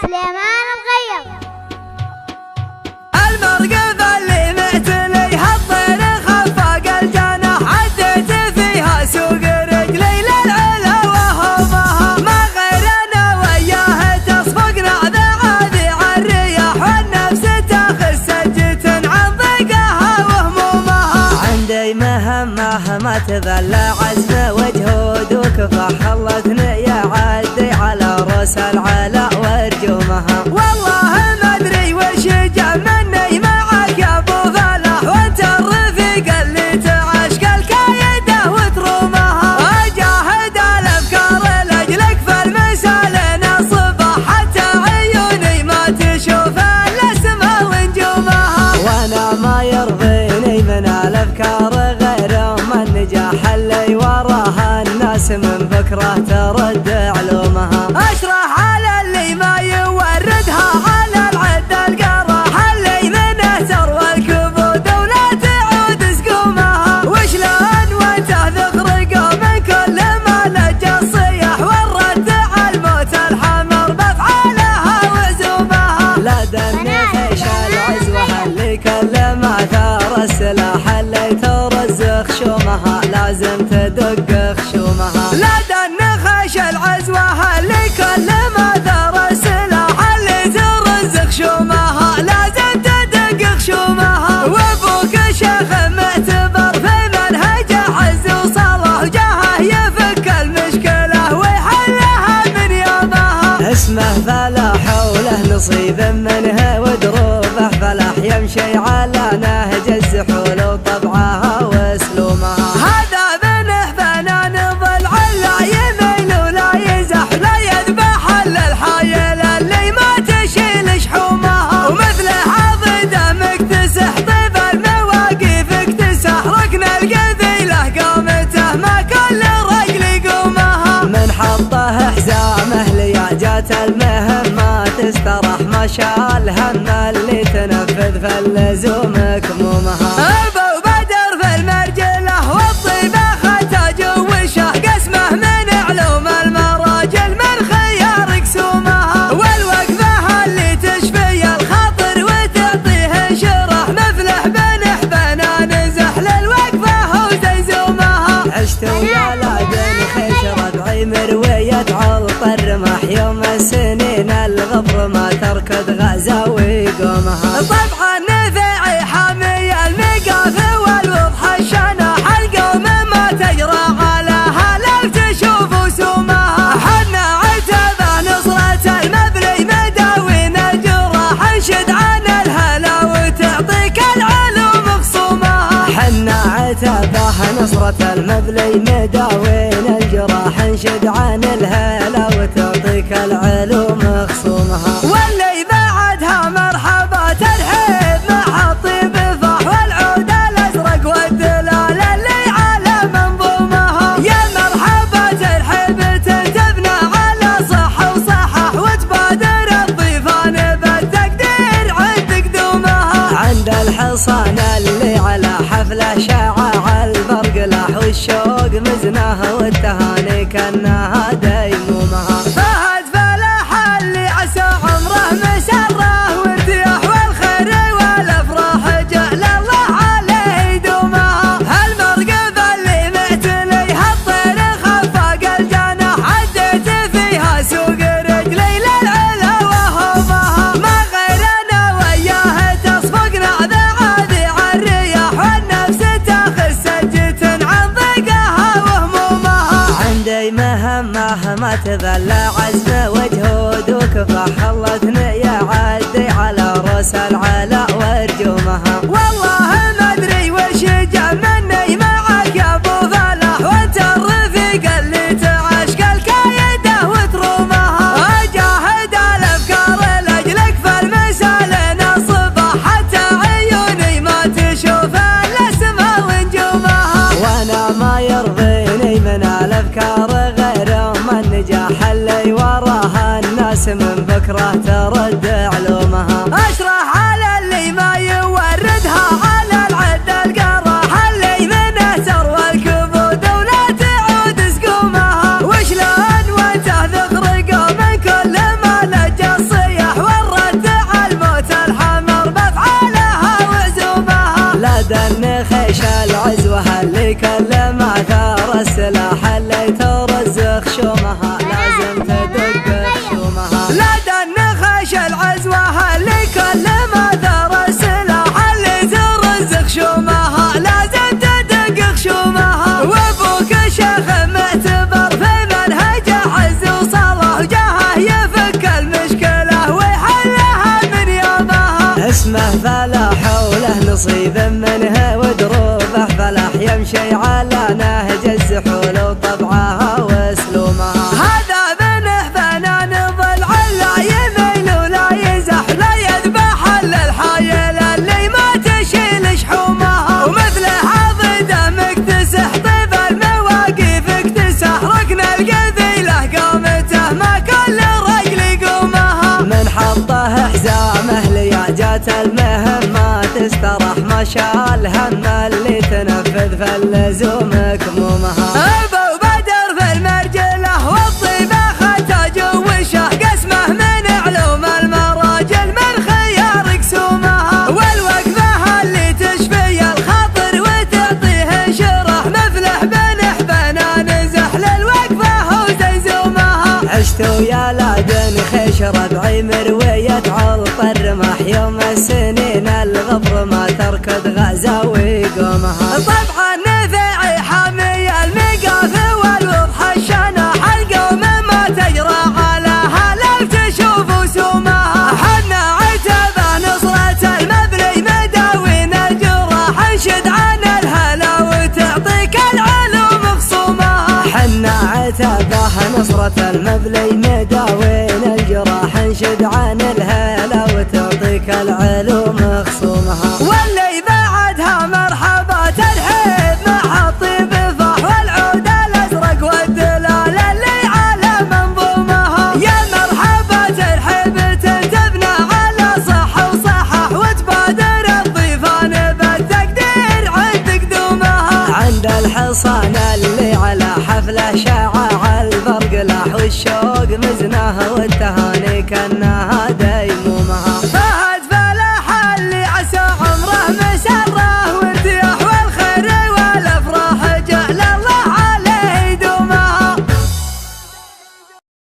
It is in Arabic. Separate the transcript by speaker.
Speaker 1: سليمان الغير.
Speaker 2: المرقب اللي معتليها الطير خفاق الجناح، عديت فيها سوق رجلي للعلا وهمها، ما غير انا وياه تصفقنا ذعاذي عالرياح، والنفس تاخذ سجة عن ضيقها وهمومها.
Speaker 3: عندي مهمة ما تذل عزم وجهود وكفاح، الله ثنية عدي على رؤوس العلا وارجومها.
Speaker 2: والله ما ادري وش جا مني معك يا ابو فلاح، وانت الرفيق اللي تعشق الكايده وترومها. اجاهد الافكار لاجلك في المسال نصبح، حتى عيوني ما تشوف الا السما ونجومها.
Speaker 3: وانا ما يرضيني من الافكار غير النجاح اللي وراها الناس من بكره ترد علومها.
Speaker 2: اشرح على اللي ما يوردها على العد القراح، اللي منه تروى الكبود ولا تعود سقومها. وشلون وانت تخرق من كل ما لج الصياح، والرد على الموت الحمر بافعالها وعزومها.
Speaker 3: لا دنخش العزوه اللي كل ما ثار السلاح، اللي ترز خشومها لازم تدق خشومها.
Speaker 2: لا دنخش العزوه اللي كل ما ثار السلاح، اللي ترز خشومها لازم تدق خشومها. وابوك شيخ معتبر في منهجه عز وصلاح، وجاهه يفك المشكله ويحلها من يومها.
Speaker 3: اسمه فلاح وله نصيب منه ودروبه، فلاح يمشي على نهج الزحول وطبعها واسلومها.
Speaker 2: هذا منه فنان ضلع لا يميل ولا يزح، لا يذبح الا الحايل اللي ما تشيل شحومها. ومثله عضده مكتسح طيب المواقف اكتسح، ركن القبيله قامته ما كل رجل يقومها.
Speaker 3: من حطه حزامه لياجات المهمة تسترح، ما شال هم اللي تنفذ في اللزوم كمومها.
Speaker 2: ابو بدر في المرجله والطيبه ختاج وشه، قسمه من علوم المراجل من خيار قسومها. والوقفه اللي تشفي الخاطر وتعطيه شرح، مفلح بنح بنان زحل الوقفه وزيزومها.
Speaker 3: عشت ويا لادن خيش ربعي مروية علط الرمح، يوم السنين الغبر ما تركض غزا ويقومها.
Speaker 2: طبعا نفعي حامي المقاف والوضح الشنح، القوم ما تجرى علىها لو تشوف سومها. حنا عتبه نصرة المبلي مداوين الجراح، انشد عن الهلا وتعطيك العلوم خصومها.
Speaker 3: حنا عتبه نصرة المبلي مداوين الجراح، انشد عن الهلا وتعطيك العلوم خصومها.
Speaker 2: واللي بعدها مرحبا الحب مع الطيب فاح، والعود الازرق والدلال اللي على منظومها. يا مرحبا الحب تنتبنا على صح وصحح، وتبادر الضيفان بالتقدير عند قدومها.
Speaker 3: عند الحصان اللي على حفله شاع البرق لاح، والشوق مزنه والتهاني كانها ديمومها.
Speaker 2: فهد فلاح اللي عسى عمره مسره وارتياح، والخير والافراح جعل الله عليه يدومها. هالمرقب اللي معتليها الطير خفاق الجناح، عديت فيها سوق رجلي للعلا وهمها، ما غير انا وياه تصفقنا ذعاذي عالرياح، والنفس تاخذ سجة عن ضيقها وهمومها.
Speaker 3: عندي مهمة ما تذل عزم وجهود وكفاح، الله ثنية عدي على رؤوس العلا وارجومها.
Speaker 2: والله ما ادري وش جا مني معك يا ابو فلاح، وانت الرفيق اللي تعشق الكايده وترومها. اجاهد الافكار لاجلك في المسال نصبح، حتى عيوني ما تشوف الا السما ونجومها.
Speaker 3: وانا ما يرضيني من الافكار غير النجاح اللي وراها الناس من بكره ترد علومها.
Speaker 2: اشرح على اللي ما يوردها على العد القراح، اللي منه تروى الكبود ولا تعود سقومها. وشلون وانت تخرق من كل ما لج الصياح،
Speaker 3: نصيب منها ودروبه فلاح يمشي على نهج الزحول وطبعها واسلوبها.
Speaker 2: هذا بنه فنان ضلع لا يميل ولا يزح لا يذبح الا الحايل اللي ما تشيل شحومها، ومثله عضده مكتسح طيب المواقف اكتسح ركن القبيله قامته ما كل رجل يقومها.
Speaker 3: من حطه حزامه لياجات المهمات استراح ما شال هم اللي تنفذ في اللزوم كمومها.
Speaker 2: ابو بدر في المرجله والطيبه ختاج وشه قسمه من علوم المراجل من خيار قسومها، والوقفه اللي تشفي الخاطر وتعطيه شرح مثله بنح بنان زحل الوقفه وزيزومها.
Speaker 3: عشت ويا لادن خيش ربعي مروية عرط الرمح يوم السنين الغبر ما تركض غزا ويقومها.
Speaker 2: طبعا نفعي حامي المقاف والوضح الشنح القوم ما تجرى علىها لو تشوف سومها. حنا عتبه نصرة المبلي مداوين الجراح انشد عن الهلا وتعطيك العلوم خصومها.
Speaker 3: حنا عتبه نصرة المبلي مداوين الجراح انشد عن الهلا وتعطيك العلوم خصومها.
Speaker 2: واللي بعدها مرحبات الحيب مع الطيب فح والعود الازرق والدلال اللي على منظومها. يا مرحبات الحيب تنتبنا على صح وصحح وتبادر الضيفان بالتقدير عند قدومها.
Speaker 3: عند الحصان اللي على حفله شاع البرق لاح والشوق مزناه والتهاني كانها